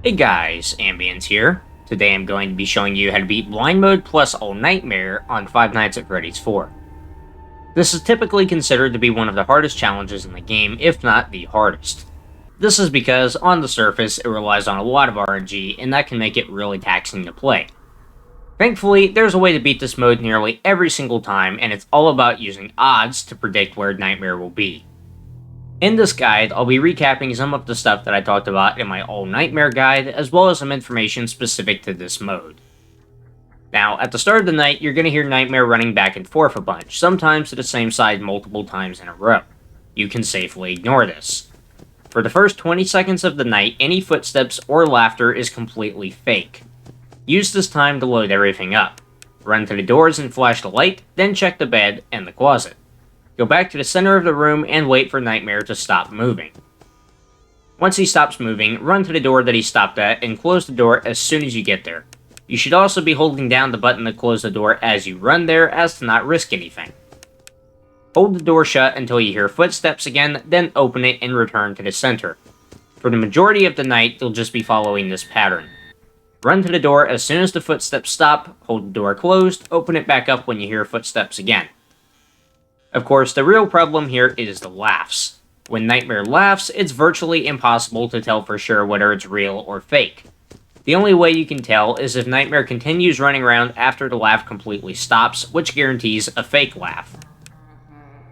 Hey guys, Ambience here. Today I'm going to be showing you how to beat Blind Mode plus All Nightmare on Five Nights at Freddy's 4. This is typically considered to be one of the hardest challenges in the game, if not the hardest. This is because, on the surface, it relies on a lot of RNG, and that can make it really taxing to play. Thankfully, there's a way to beat this mode nearly every single time, and it's all about using odds to predict where Nightmare will be. In this guide, I'll be recapping some of the stuff that I talked about in my All Nightmare guide, as well as some information specific to this mode. Now, at the start of the night, you're going to hear Nightmare running back and forth a bunch, sometimes to the same side multiple times in a row. You can safely ignore this. For the first 20 seconds of the night, any footsteps or laughter is completely fake. Use this time to load everything up. Run to the doors and flash the light, then check the bed and the closet. Go back to the center of the room and wait for Nightmare to stop moving. Once he stops moving, run to the door that he stopped at and close the door as soon as you get there. You should also be holding down the button to close the door as you run there as to not risk anything. Hold the door shut until you hear footsteps again, then open it and return to the center. For the majority of the night, you'll just be following this pattern. Run to the door as soon as the footsteps stop, hold the door closed, open it back up when you hear footsteps again. Of course, the real problem here is the laughs. When Nightmare laughs, it's virtually impossible to tell for sure whether it's real or fake. The only way you can tell is if Nightmare continues running around after the laugh completely stops, which guarantees a fake laugh.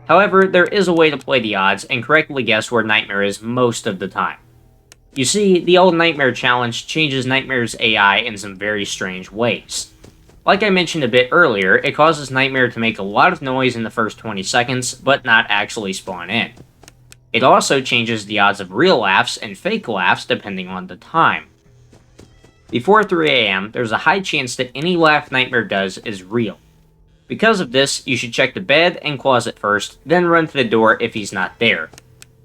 However, there is a way to play the odds and correctly guess where Nightmare is most of the time. You see, the All Nightmare challenge changes Nightmare's AI in some very strange ways. Like I mentioned a bit earlier, it causes Nightmare to make a lot of noise in the first 20 seconds, but not actually spawn in. It also changes the odds of real laughs and fake laughs depending on the time. Before 3 AM, there's a high chance that any laugh Nightmare does is real. Because of this, you should check the bed and closet first, then run to the door if he's not there.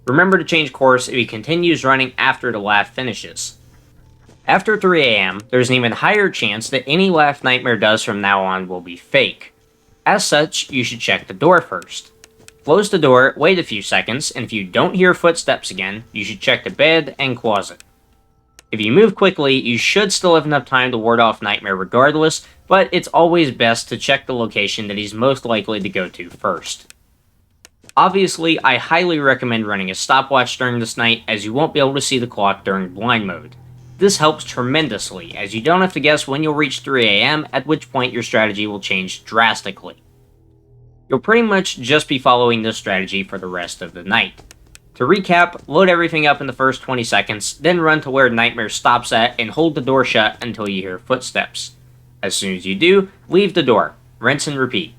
Remember to change course if he continues running after the laugh finishes. After 3 AM, there's an even higher chance that any laugh Nightmare does from now on will be fake. As such, you should check the door first. Close the door, wait a few seconds, and if you don't hear footsteps again, you should check the bed and closet. If you move quickly, you should still have enough time to ward off Nightmare regardless, but it's always best to check the location that he's most likely to go to first. Obviously, I highly recommend running a stopwatch during this night, as you won't be able to see the clock during blind mode. This helps tremendously, as you don't have to guess when you'll reach 3 AM, at which point your strategy will change drastically. You'll pretty much just be following this strategy for the rest of the night. To recap, load everything up in the first 20 seconds, then run to where Nightmare stops at and hold the door shut until you hear footsteps. As soon as you do, leave the door. Rinse and repeat.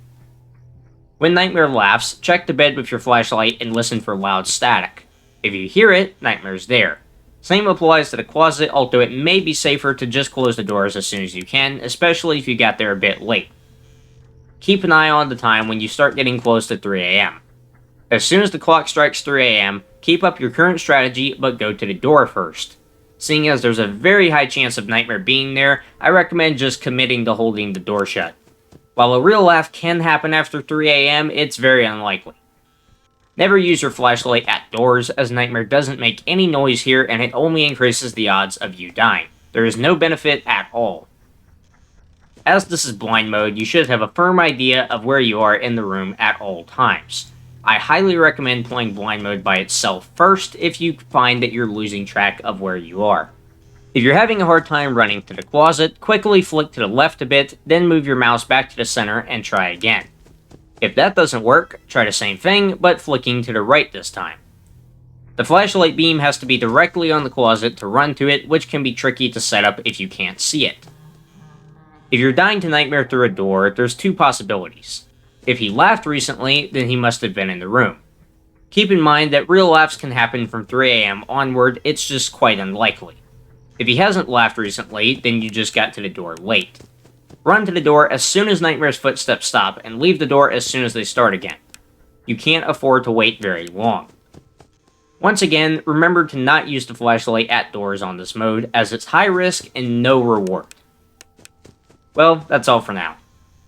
When Nightmare laughs, check the bed with your flashlight and listen for loud static. If you hear it, Nightmare's there. Same applies to the closet, although it may be safer to just close the doors as soon as you can, especially if you got there a bit late. Keep an eye on the time when you start getting close to 3 AM. As soon as the clock strikes 3 AM, keep up your current strategy, but go to the door first. Seeing as there's a very high chance of Nightmare being there, I recommend just committing to holding the door shut. While a real laugh can happen after 3 AM, it's very unlikely. Never use your flashlight at doors, as Nightmare doesn't make any noise here and it only increases the odds of you dying. There is no benefit at all. As this is blind mode, you should have a firm idea of where you are in the room at all times. I highly recommend playing blind mode by itself first if you find that you're losing track of where you are. If you're having a hard time running to the closet, quickly flick to the left a bit, then move your mouse back to the center and try again. If that doesn't work, try the same thing, but flicking to the right this time. The flashlight beam has to be directly on the closet to run to it, which can be tricky to set up if you can't see it. If you're dying to Nightmare through a door, there's two possibilities. If he laughed recently, then he must have been in the room. Keep in mind that real laughs can happen from 3 AM onward, it's just quite unlikely. If he hasn't laughed recently, then you just got to the door late. Run to the door as soon as Nightmare's footsteps stop, and leave the door as soon as they start again. You can't afford to wait very long. Once again, remember to not use the flashlight at doors on this mode, as it's high risk and no reward. Well, that's all for now.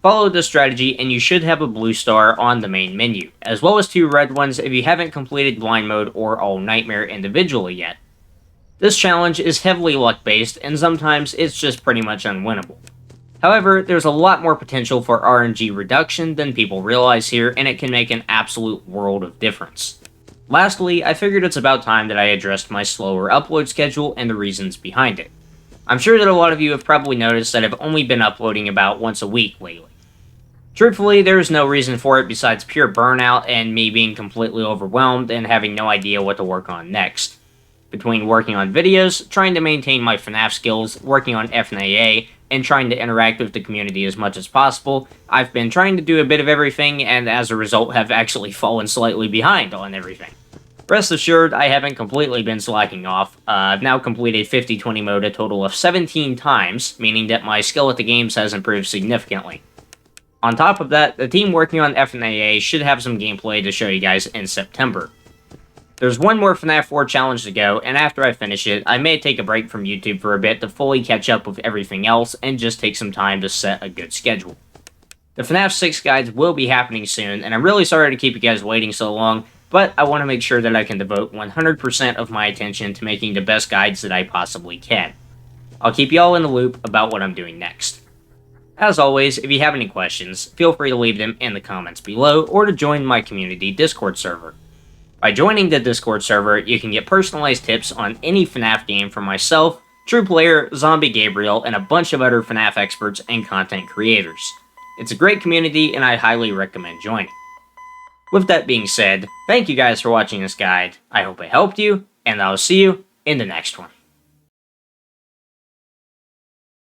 Follow this strategy and you should have a blue star on the main menu, as well as 2 red ones if you haven't completed blind mode or All Nightmare individually yet. This challenge is heavily luck-based, and sometimes it's just pretty much unwinnable. However, there's a lot more potential for RNG reduction than people realize here, and it can make an absolute world of difference. Lastly, I figured it's about time that I addressed my slower upload schedule and the reasons behind it. I'm sure that a lot of you have probably noticed that I've only been uploading about once a week lately. Truthfully, there is no reason for it besides pure burnout and me being completely overwhelmed and having no idea what to work on next. Between working on videos, trying to maintain my FNaF skills, working on FNAA, and trying to interact with the community as much as possible, I've been trying to do a bit of everything, and as a result have actually fallen slightly behind on everything. Rest assured, I haven't completely been slacking off. I've now completed 50-20 mode a total of 17 times, meaning that my skill at the games has improved significantly. On top of that, the team working on FNAA should have some gameplay to show you guys in September. There's one more FNAF 4 challenge to go, and after I finish it, I may take a break from YouTube for a bit to fully catch up with everything else and just take some time to set a good schedule. The FNAF 6 guides will be happening soon, and I'm really sorry to keep you guys waiting so long, but I want to make sure that I can devote 100% of my attention to making the best guides that I possibly can. I'll keep y'all in the loop about what I'm doing next. As always, if you have any questions, feel free to leave them in the comments below or to join my community Discord server. By joining the Discord server, you can get personalized tips on any FNAF game from myself, True Player, Zombie Gabriel, and a bunch of other FNAF experts and content creators. It's a great community and I highly recommend joining. With that being said, thank you guys for watching this guide, I hope it helped you, and I'll see you in the next one.